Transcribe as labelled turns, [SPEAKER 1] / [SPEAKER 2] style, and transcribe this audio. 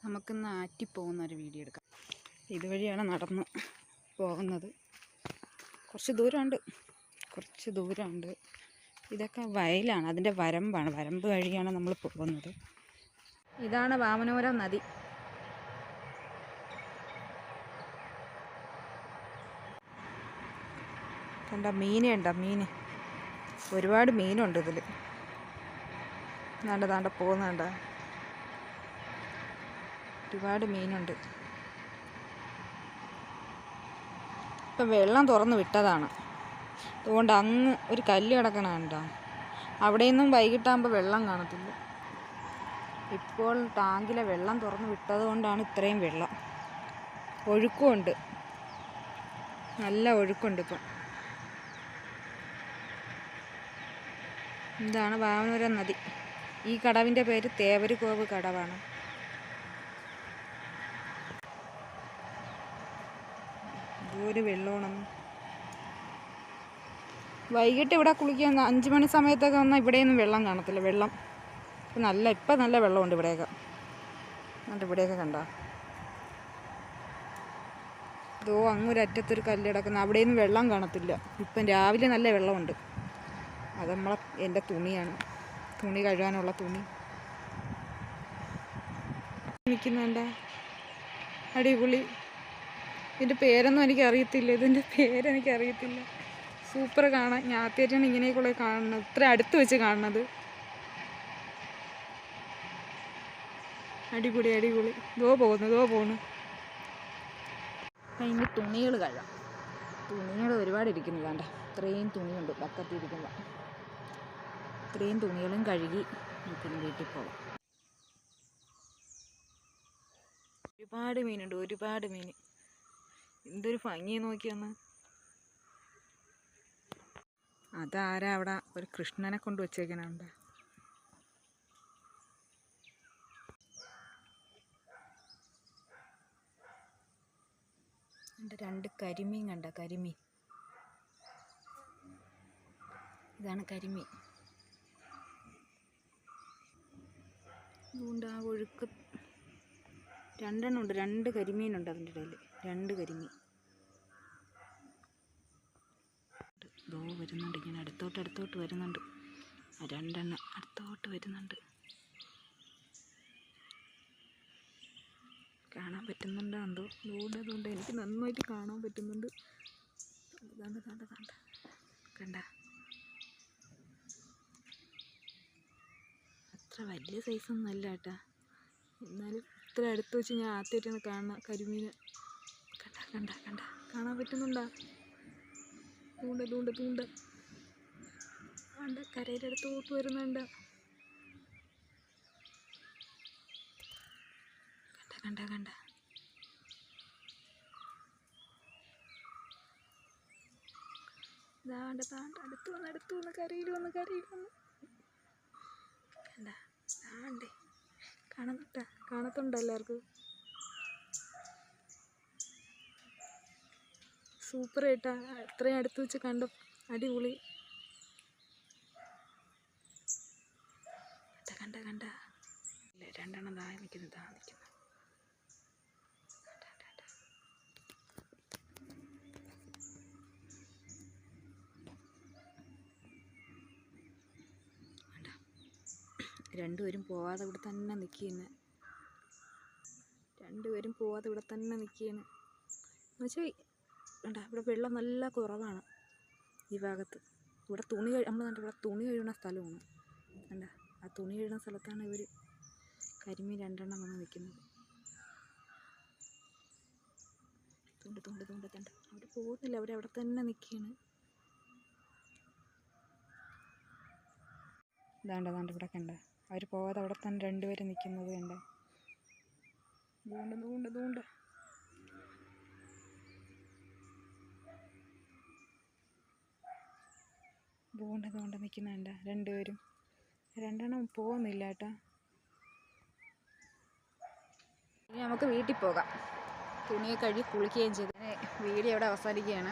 [SPEAKER 1] നമുക്കിന്ന് ആറ്റിപ്പോകുന്ന ഒരു വീഡിയോ എടുക്കാം. ഇതുവഴിയാണ് നടന്ന് പോകുന്നത്. കുറച്ച് ദൂരമുണ്ട്. ഇതൊക്കെ വയലാണ്, അതിൻ്റെ വരമ്പാണ്. വരമ്പ് വഴിയാണ് നമ്മൾ പോകുന്നത്. ഇതാണ് വാമനപുരം നദി. കണ്ട മീൻ, ഒരുപാട് മീനുണ്ട് ഇതിൽ. താണ്ട പോകുന്നുണ്ട, ഒരുപാട് മീനുണ്ട്. ഇപ്പം വെള്ളം തുറന്ന് വിട്ടതാണ്. അതുകൊണ്ട് അങ്ങ് ഒരു കല്ല് കിടക്കണുണ്ടോ, അവിടെ നിന്നും വൈകിട്ടാകുമ്പോൾ വെള്ളം കാണത്തില്ല. ഇപ്പോൾ ടാങ്കിലെ വെള്ളം തുറന്ന് വിട്ടത് കൊണ്ടാണ് ഇത്രയും വെള്ളം. ഒഴുക്കുമുണ്ട്, നല്ല ഒഴുക്കുണ്ട് ഇപ്പം. ഇതാണ് വാമനപുരം നദി. ഈ കടവിൻ്റെ പേര് തേവരുകോവ് കടവാണ്. ഒരു വെള്ളമാണ്. വൈകിട്ട് ഇവിടെ കുളിക്കാൻ 5 മണി സമയത്തൊക്കെ വന്നാൽ ഇവിടെയൊന്നും വെള്ളം കാണത്തില്ല. വെള്ളം ഇപ്പം നല്ല വെള്ളമുണ്ട് ഇവിടെയൊക്കെ. ഇവിടെയൊക്കെ കണ്ടോ, ഇതോ അങ്ങൊരറ്റത്തൊരു കല്ല് കിടക്കുന്ന, അവിടെയൊന്നും വെള്ളം കാണത്തില്ല. ഇപ്പം രാവിലെ നല്ല വെള്ളമുണ്ട്. അത് എൻ്റെ തുണിയാണ്, തുണി കഴുകാനുള്ള തുണി നിൽക്കുന്നുണ്ട്. അടിപൊളി. ഇതിൻ്റെ പേരൊന്നും എനിക്കറിയത്തില്ല. സൂപ്പർ കാണാൻ. ഞാൻ ആദ്യമായിട്ടാണ് ഇങ്ങനെയൊക്കെ കാണുന്നത്, ഇത്ര അടുത്ത് വെച്ച് കാണുന്നത്. അടിപൊളി. ദോ പോകുന്നു. അതിൻ്റെ തുണികൾ കഴുകാം. തുണികൾ ഒരുപാട് ഇരിക്കുന്നു. വേണ്ട, ഇത്രയും തുണിയുണ്ട് ബക്കറ്റിരിക്കുമ്പോൾ. ഇത്രയും തുണികളും കഴുകി നമുക്കിനി വീട്ടിൽ പോകാം. ഒരുപാട് മീൻ. എന്തൊരു ഭംഗി നോക്കിയൊന്ന്. അതാരാ അവിടെ ഒരു കൃഷ്ണനെ കൊണ്ട് വെച്ചേക്കണുണ്ട്. എൻ്റെ 2 കരിമീൻ കണ്ട, കരിമീൻ. ഇതാണ് കരിമീൻ. അതുകൊണ്ട് ആ ഒഴുക്ക് 2 എണ്ണം ഉണ്ട്. 2 കരിമീനുണ്ട് അതിൻ്റെ ഇടയിൽ. 2 കരിമീൻ ദോ വരുന്നുണ്ട്. ഇങ്ങനെ അടുത്തോട്ട് വരുന്നുണ്ട്. ആ 2 എണ്ണം അടുത്തോട്ട് വരുന്നുണ്ട്. കാണാൻ പറ്റുന്നുണ്ടോ എന്തോ. അതുകൊണ്ട് എനിക്ക് നന്നായിട്ട് കാണാൻ പറ്റുന്നുണ്ട്. കണ്ട, അത്ര വലിയ സൈസൊന്നും അല്ല കേട്ടാ. എന്നാലും ഇത്ര അടുത്ത് വെച്ച് ഞാൻ ആദ്യമായിട്ടാണ് കാണുന്ന കരിമീന്. കണ്ട കാണാൻ പറ്റുന്നുണ്ടോ? തൂണ്ട കണ്ട, കരയുടെ അടുത്തോട്ട് വരുന്നുണ്ട്. കണ്ട അടുത്ത് വന്ന് കരയിൽ വന്ന് കണ്ട, കാണത്തുണ്ടോ എല്ലാവർക്കും? സൂപ്പർ കേട്ടാ, ഇത്രയും അടുത്ത് വെച്ച് കണ്ട, അടിപൊളി. കണ്ട 2 എണ്ണം നിൽക്കുന്നു. രണ്ടുപേരും പോവാതെ ഇവിടെ തന്നെ നിൽക്കുകയാണ്. എന്നുവെച്ചാൽ കണ്ട, ഇവിടെ വെള്ളം നല്ല കുറവാണ് ഈ ഭാഗത്ത്. ഇവിടെ ഇവിടെ തുണി കഴുകുന്ന സ്ഥലമാണ്. കണ്ട, ആ തുണി കഴുകുന്ന സ്ഥലത്താണ് ഇവർ കരിമീൻ 2 എണ്ണം വന്ന് നിൽക്കുന്നത്. കണ്ട, അവർ പോകുന്നില്ല, അവരവിടെ തന്നെ നിൽക്കുകയാണ്. ദാണ്ട ഇവിടെ കണ്ട, അവർ പോകാതെ അവിടെ തന്നെ 2 പേര് നിൽക്കുന്നത് കണ്ട. ദൂണ്ട് നിൽക്കുന്നുണ്ട് 2 പേരും. 2 എണ്ണം പോകുന്നില്ല കേട്ടാ. ഇനി നമുക്ക് വീട്ടിൽ പോകാം. തുണിയെ കഴുകി കുളിക്കുകയും ചെയ്ത് വീഡിയോ ഇവിടെ അവസാനിക്കുകയാണ്.